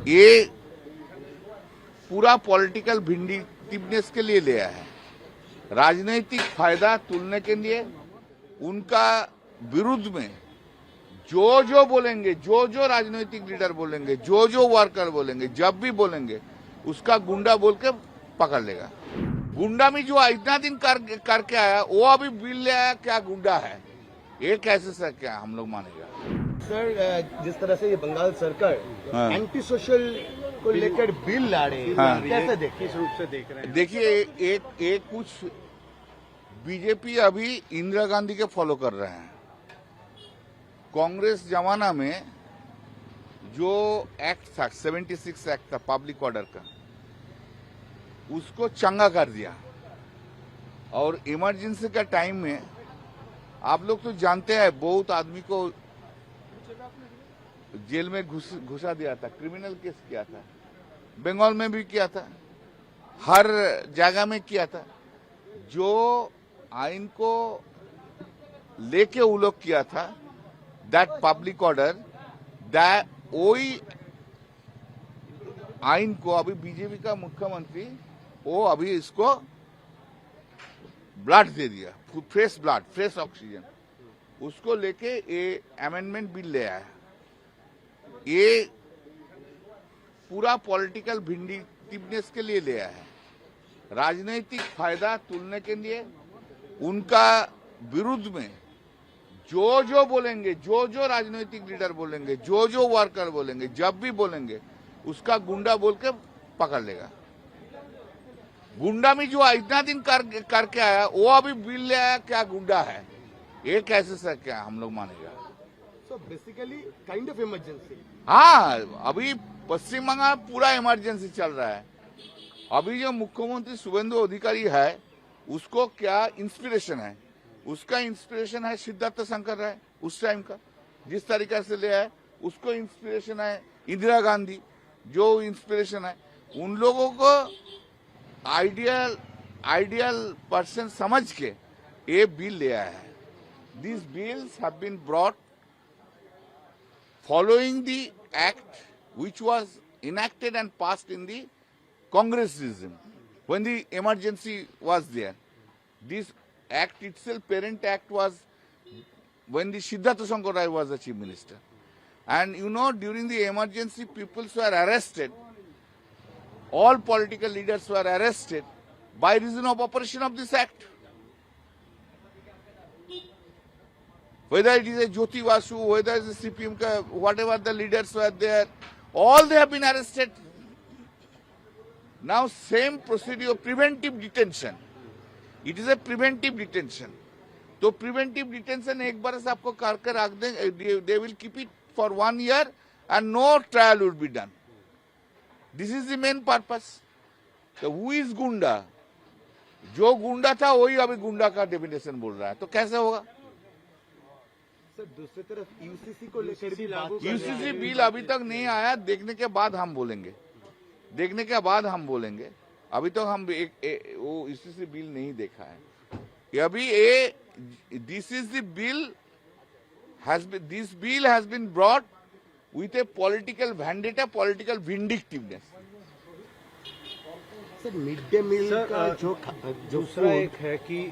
ये पूरा पॉलिटिकल भिंडिटिवनेस के लिए लिया है, राजनीतिक फायदा तुलने के लिए। उनका विरुद्ध में जो बोलेंगे, जो राजनीतिक लीडर बोलेंगे, जो वर्कर बोलेंगे, जब भी बोलेंगे उसका गुंडा बोल के पकड़ लेगा। गुंडा में जो इतना दिन करके आया वो अभी बिल ले आया, क्या गुंडा है? ये कैसे सर क्या हम लोग मानेगा? सर, जिस तरह से ये बंगाल सरकार एंटी सोशल को लेकर बिल ला रही है, कैसे किस रूप से देख रहे हैं? देखिए, एक कुछ बीजेपी अभी इंदिरा गांधी के फॉलो कर रहे हैं। कांग्रेस जमाना में जो एक्ट था, 76 एक्ट था पब्लिक ऑर्डर का, उसको चंगा कर दिया। और इमरजेंसी का टाइम में आप लोग तो जानते हैं, बहुत आदमी को जेल में घुसा दिया था, क्रिमिनल केस किया था, बंगाल में भी किया था, हर जगह में किया था। जो आइन को लेके वो लोग किया था, दैट पब्लिक ऑर्डर, दैट वही आइन को अभी बीजेपी का मुख्यमंत्री वो अभी इसको ब्लड दे दिया, फ्रेश ब्लड, फ्रेश ऑक्सीजन, उसको लेके ये अमेंडमेंट बिल ले आया। ये पूरा पॉलिटिकल भिंडिटिवनेस के लिए लिया है, राजनीतिक फायदा तुलने के लिए। उनका विरुद्ध में जो बोलेंगे, जो राजनीतिक लीडर बोलेंगे, जो वर्कर बोलेंगे, जब भी बोलेंगे उसका गुंडा बोल के पकड़ लेगा। गुंडा में जो इतना दिन करके आया वो अभी बिल ले आया, क्या गुंडा है? ये कैसे सर क्या हम लोग मानेगा? So basically kind of emergency. हाँ, अभी पश्चिम बंगाल पूरा इमरजेंसी चल रहा है। अभी जो मुख्यमंत्री शुभेंदु अधिकारी है उसको क्या इंस्पिरेशन है? उसका इंस्पिरेशन है सिद्धार्थ शंकर राय उस टाइम का, जिस तरीका से ले आए। उसको इंस्पिरेशन है इंदिरा गांधी, जो इंस्पिरेशन है। उन लोगों को आइडियल पर्सन समझ के ये बिल ले आया है। This bills have been brought following the act which was enacted and passed in the Congress regime when the emergency was there. This act itself, parent act, was when the Siddhartha Shankar Rai was the chief minister. And you know, during the emergency, people were arrested. All political leaders were arrested by reason of operation of this act. Whether it is a Jyoti Basu, whether it is a CPM, whatever the leaders were there, all they have been arrested. Now same procedure, preventive detention. It is a preventive detention. तो preventive detention एक बार से आपको करके रख दें, they will keep it for 1 year and no trial will be done. This is the main purpose. So who is गुंडा? जो गुंडा था वही अभी गुंडा का डेफिनेशन बोल रहा है, तो कैसे होगा? सर, दूसरी तरफ यूसीसी को लेकर भी लागू, यूसीसी बिल अभी तक नहीं आया, देखने के बाद हम बोलेंगे, देखने के बाद हम बोलेंगे। अभी तो हम वो यूसीसी बिल नहीं देखा है। अभी this is the bill this bill has been brought with a political vendetta, political vindictiveness. Sir, mid day meal का जो दूसरा एक है कि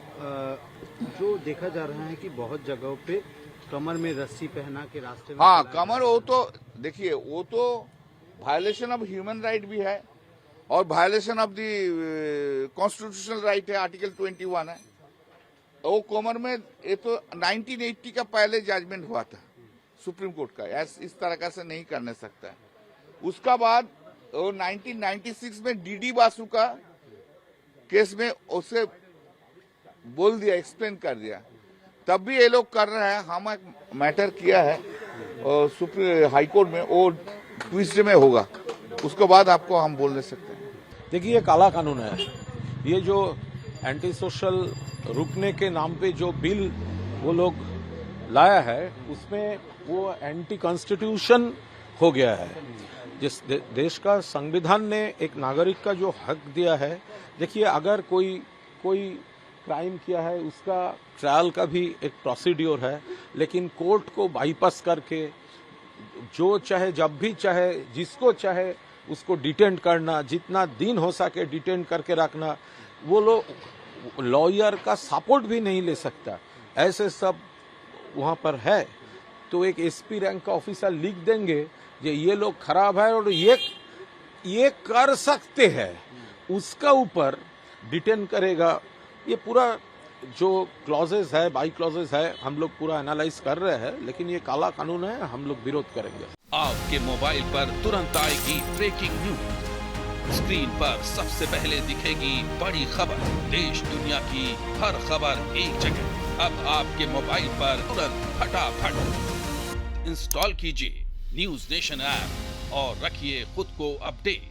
जो देखा जा रहा है कि बहुत जगहों पे कमर में रस्सी पहना के रास्ते में, हाँ, कमर, वो तो देखिए, वो तो वायलेशन ऑफ ह्यूमन राइट भी है और violation of the constitutional right है, आर्टिकल 21 है। वो कमर में, ये तो 1980 का पहले जजमेंट हुआ था सुप्रीम कोर्ट का, इस तरह का से नहीं करने सकता है। उसका बाद वो 1996 में डीडी बासु का केस में उसे बोल दिया, एक्सप्लेन कर दिया, तब भी ये लोग कर रहे हैं। हम एक मैटर किया है और सुप्रीम हाई कोर्ट में, वो ट्यूसडे में होगा, उसके बाद आपको हम बोल नहीं सकते हैं। देखिए, ये काला कानून है। ये जो एंटी सोशल रुकने के नाम पे जो बिल वो लोग लाया है, उसमें वो एंटी कॉन्स्टिट्यूशन हो गया है। जिस देश का संविधान ने एक नागरिक का जो हक दिया है, देखिए, अगर कोई क्राइम किया है उसका ट्रायल का भी एक प्रोसीड्योर है, लेकिन कोर्ट को बाईपास करके जो चाहे जब भी चाहे जिसको चाहे उसको डिटेन करना, जितना दिन हो सके डिटेन करके रखना, वो लोग लॉयर का सपोर्ट भी नहीं ले सकता, ऐसे सब वहां पर है। तो एक एसपी रैंक का ऑफिसर लिख देंगे ये लोग खराब है और ये कर सकते हैं, उसका ऊपर डिटेन करेगा। ये पूरा जो क्लॉजेस है, बाई क्लॉजेस है, हम लोग पूरा एनालाइज कर रहे हैं, लेकिन ये काला कानून है, हम लोग विरोध करेंगे। आपके मोबाइल पर तुरंत आएगी ब्रेकिंग न्यूज, स्क्रीन पर सबसे पहले दिखेगी बड़ी खबर, देश दुनिया की हर खबर एक जगह। अब आपके मोबाइल पर तुरंत फटाफट इंस्टॉल कीजिए न्यूज नेशन ऐप और रखिए खुद को अपडेट।